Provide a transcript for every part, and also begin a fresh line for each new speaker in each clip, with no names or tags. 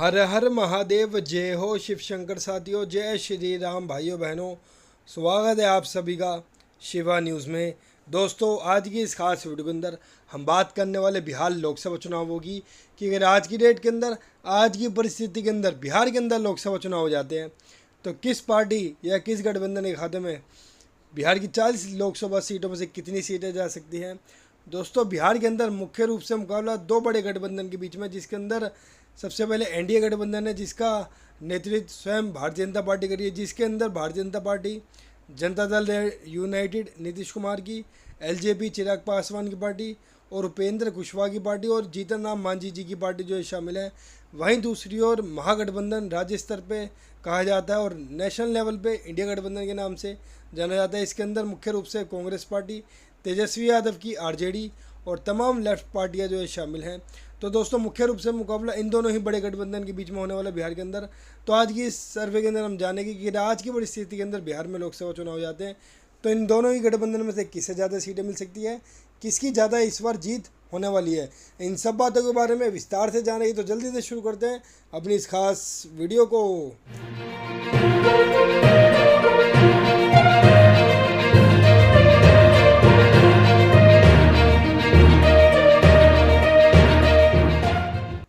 हर हर महादेव, जय हो शिव शंकर साथियों, जय श्री राम भाइयों बहनों। स्वागत है आप सभी का शिवा न्यूज़ में। दोस्तों, आज की इस खास वीडियो के अंदर हम बात करने वाले बिहार लोकसभा चुनावों की कि अगर आज की डेट के अंदर, आज की परिस्थिति के अंदर बिहार के अंदर लोकसभा चुनाव हो जाते हैं तो किस पार्टी या किस गठबंधन के खाते में बिहार की 40 लोकसभा सीटों में से कितनी सीटें जा सकती हैं। दोस्तों, बिहार के अंदर मुख्य रूप से मुकाबला दो बड़े गठबंधन के बीच में, जिसके अंदर सबसे पहले एनडीए गठबंधन है, जिसका नेतृत्व स्वयं भारतीय जनता पार्टी कर रही है, जिसके अंदर भारतीय जनता पार्टी, जनता दल यूनाइटेड नीतीश कुमार की, एलजेपी चिराग पासवान की पार्टी और उपेंद्र कुशवाहा की पार्टी और जीतन राम मांझी जी की पार्टी जो है शामिल है। वहीं दूसरी ओर महागठबंधन राज्य स्तर पे कहा जाता है और नेशनल लेवल पे इंडिया गठबंधन के नाम से जाना जाता है। इसके अंदर मुख्य रूप से कांग्रेस पार्टी, तेजस्वी यादव की आरजेडी और तमाम लेफ्ट पार्टियां जो है शामिल हैं। तो दोस्तों, मुख्य रूप से मुकाबला इन दोनों ही बड़े गठबंधन के बीच में होने वाला बिहार के अंदर। तो आज की इस सर्वे के अंदर हम जानेंगे कि आज की परिस्थिति के अंदर बिहार में लोकसभा चुनाव हो जाते हैं तो इन दोनों ही गठबंधन में से किससे ज़्यादा सीटें मिल सकती है, किसकी ज़्यादा इस बार जीत होने वाली है। इन सब बातों के बारे में विस्तार से जानेंगे। तो जल्दी से शुरू करते हैं अपनी इस खास वीडियो को।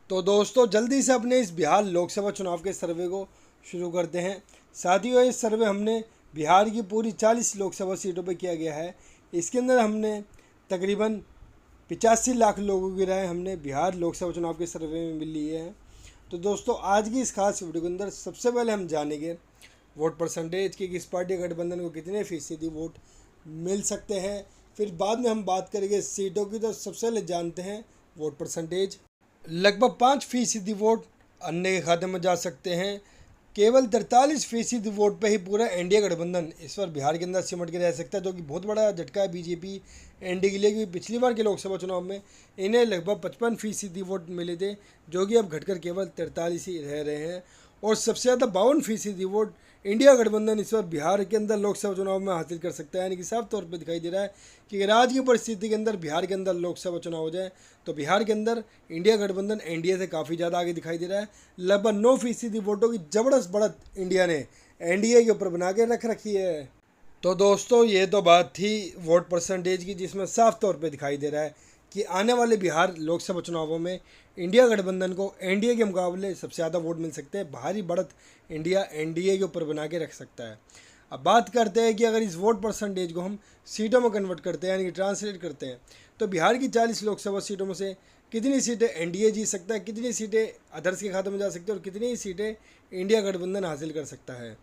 तो दोस्तों, जल्दी से अपने इस बिहार लोकसभा चुनाव के सर्वे को शुरू करते हैं। साथियों, इस सर्वे हमने बिहार की पूरी 40 लोकसभा सीटों पर किया गया है। इसके अंदर हमने तकरीबन 85 लाख लोगों की राय हमने बिहार लोकसभा चुनाव के सर्वे में मिल ली है। तो दोस्तों, आज की इस खास वीडियो के अंदर सबसे पहले हम जानेंगे वोट परसेंटेज की, किस पार्टी गठबंधन को कितने फीसदी वोट मिल सकते हैं। फिर बाद में हम बात करेंगे सीटों की। तो सबसे पहले जानते हैं वोट परसेंटेज। लगभग 5% वोट अन्य के खाते में जा सकते हैं। केवल 43% वोट पे ही पूरा एनडीए गठबंधन इस बार बिहार के अंदर सिमट के रह सकता है, जो कि बहुत बड़ा झटका है बीजेपी एनडीए के लिए, क्योंकि पिछली बार के लोकसभा चुनाव में इन्हें लगभग 55% वोट मिले थे, जो कि अब घटकर केवल 43 ही रह रहे हैं। और सबसे ज़्यादा 52% वोट इंडिया गठबंधन इस बार बिहार के अंदर लोकसभा चुनाव में हासिल कर सकता है। यानी कि साफ तौर पे दिखाई दे रहा है कि अगर आज की परिस्थिति के अंदर बिहार के अंदर लोकसभा चुनाव हो जाए तो बिहार के अंदर इंडिया गठबंधन एनडीए से काफ़ी ज़्यादा आगे दिखाई दे रहा है। लगभग 9% वोटों की ज़बरदस्त बढ़त इंडिया ने एनडीए के ऊपर बना के रख रखी है। तो दोस्तों, ये तो बात थी वोट परसेंटेज की, जिसमें साफ तौर पे दिखाई दे रहा है कि आने वाले बिहार लोकसभा चुनावों में इंडिया गठबंधन को एनडीए के मुकाबले सबसे ज़्यादा वोट मिल सकते हैं। भारी बढ़त इंडिया एनडीए के ऊपर बना के रख सकता है। अब बात करते हैं कि अगर इस वोट परसेंटेज को हम सीटों में कन्वर्ट करते हैं, यानी कि ट्रांसलेट करते हैं, तो बिहार की 40 लोकसभा सीटों में से कितनी सीटें एनडीए जीत सकता है, कितनी सीटें अदर्स के खाते में जा सकती है और कितनी सीटें इंडिया गठबंधन हासिल कर सकता है।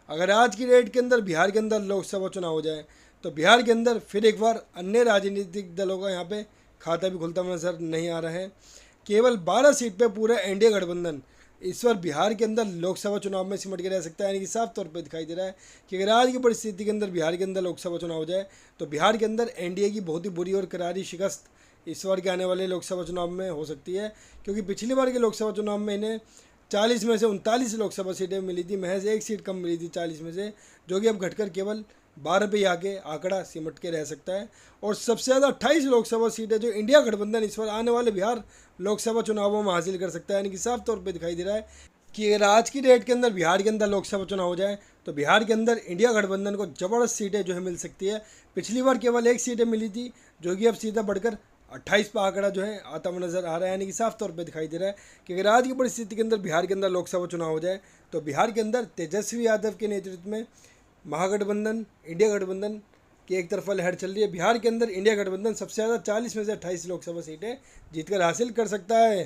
अगर आज की डेट के अंदर बिहार के अंदर लोकसभा चुनाव हो जाए तो बिहार के अंदर फिर एक बार अन्य राजनीतिक दलों का यहाँ पे खाता भी खुलता हुआ नजर नहीं आ रहा है। केवल 12 सीट पे पूरा एनडीए गठबंधन इस बार बिहार के अंदर लोकसभा चुनाव में सिमट के रह सकता है। यानी कि साफ तौर पे दिखाई दे रहा है कि अगर आज की परिस्थिति के अंदर बिहार के अंदर लोकसभा चुनाव हो जाए तो बिहार के अंदर एनडीए की बहुत ही बुरी और करारी शिकस्त इस बार के आने वाले लोकसभा चुनाव में हो सकती है, क्योंकि पिछली बार के लोकसभा चुनाव में इन्हें 40 में से 39 लोकसभा सीटें मिली थी, महज एक सीट कम मिली थी 40 में से, जो कि अब घटकर केवल 12 पे आके आंकड़ा सिमट के रह सकता है। और सबसे ज़्यादा 28 लोकसभा सीटें जो इंडिया गठबंधन इस बार आने वाले बिहार लोकसभा चुनावों में हासिल कर सकता है। यानी कि साफ तौर पे दिखाई दे रहा है कि अगर आज की डेट के अंदर बिहार के अंदर लोकसभा चुनाव हो जाए तो बिहार के अंदर इंडिया गठबंधन को ज़बरदस्त सीटें जो है मिल सकती है। पिछली बार केवल एक सीटें मिली थी, जो कि अब सीधा बढ़कर 28 पर आंकड़ा जो है आता हुआ नजर आ रहा है। यानी कि साफ तौर पे दिखाई दे रहा है कि अगर आज की परिस्थिति के अंदर बिहार के अंदर लोकसभा चुनाव हो जाए तो बिहार के अंदर तेजस्वी यादव के नेतृत्व में महागठबंधन इंडिया गठबंधन की एक तरफा लहर चल रही है। बिहार के अंदर इंडिया गठबंधन सबसे ज़्यादा 40 में से 28 लोकसभा सीटें जीतकर हासिल कर सकता है।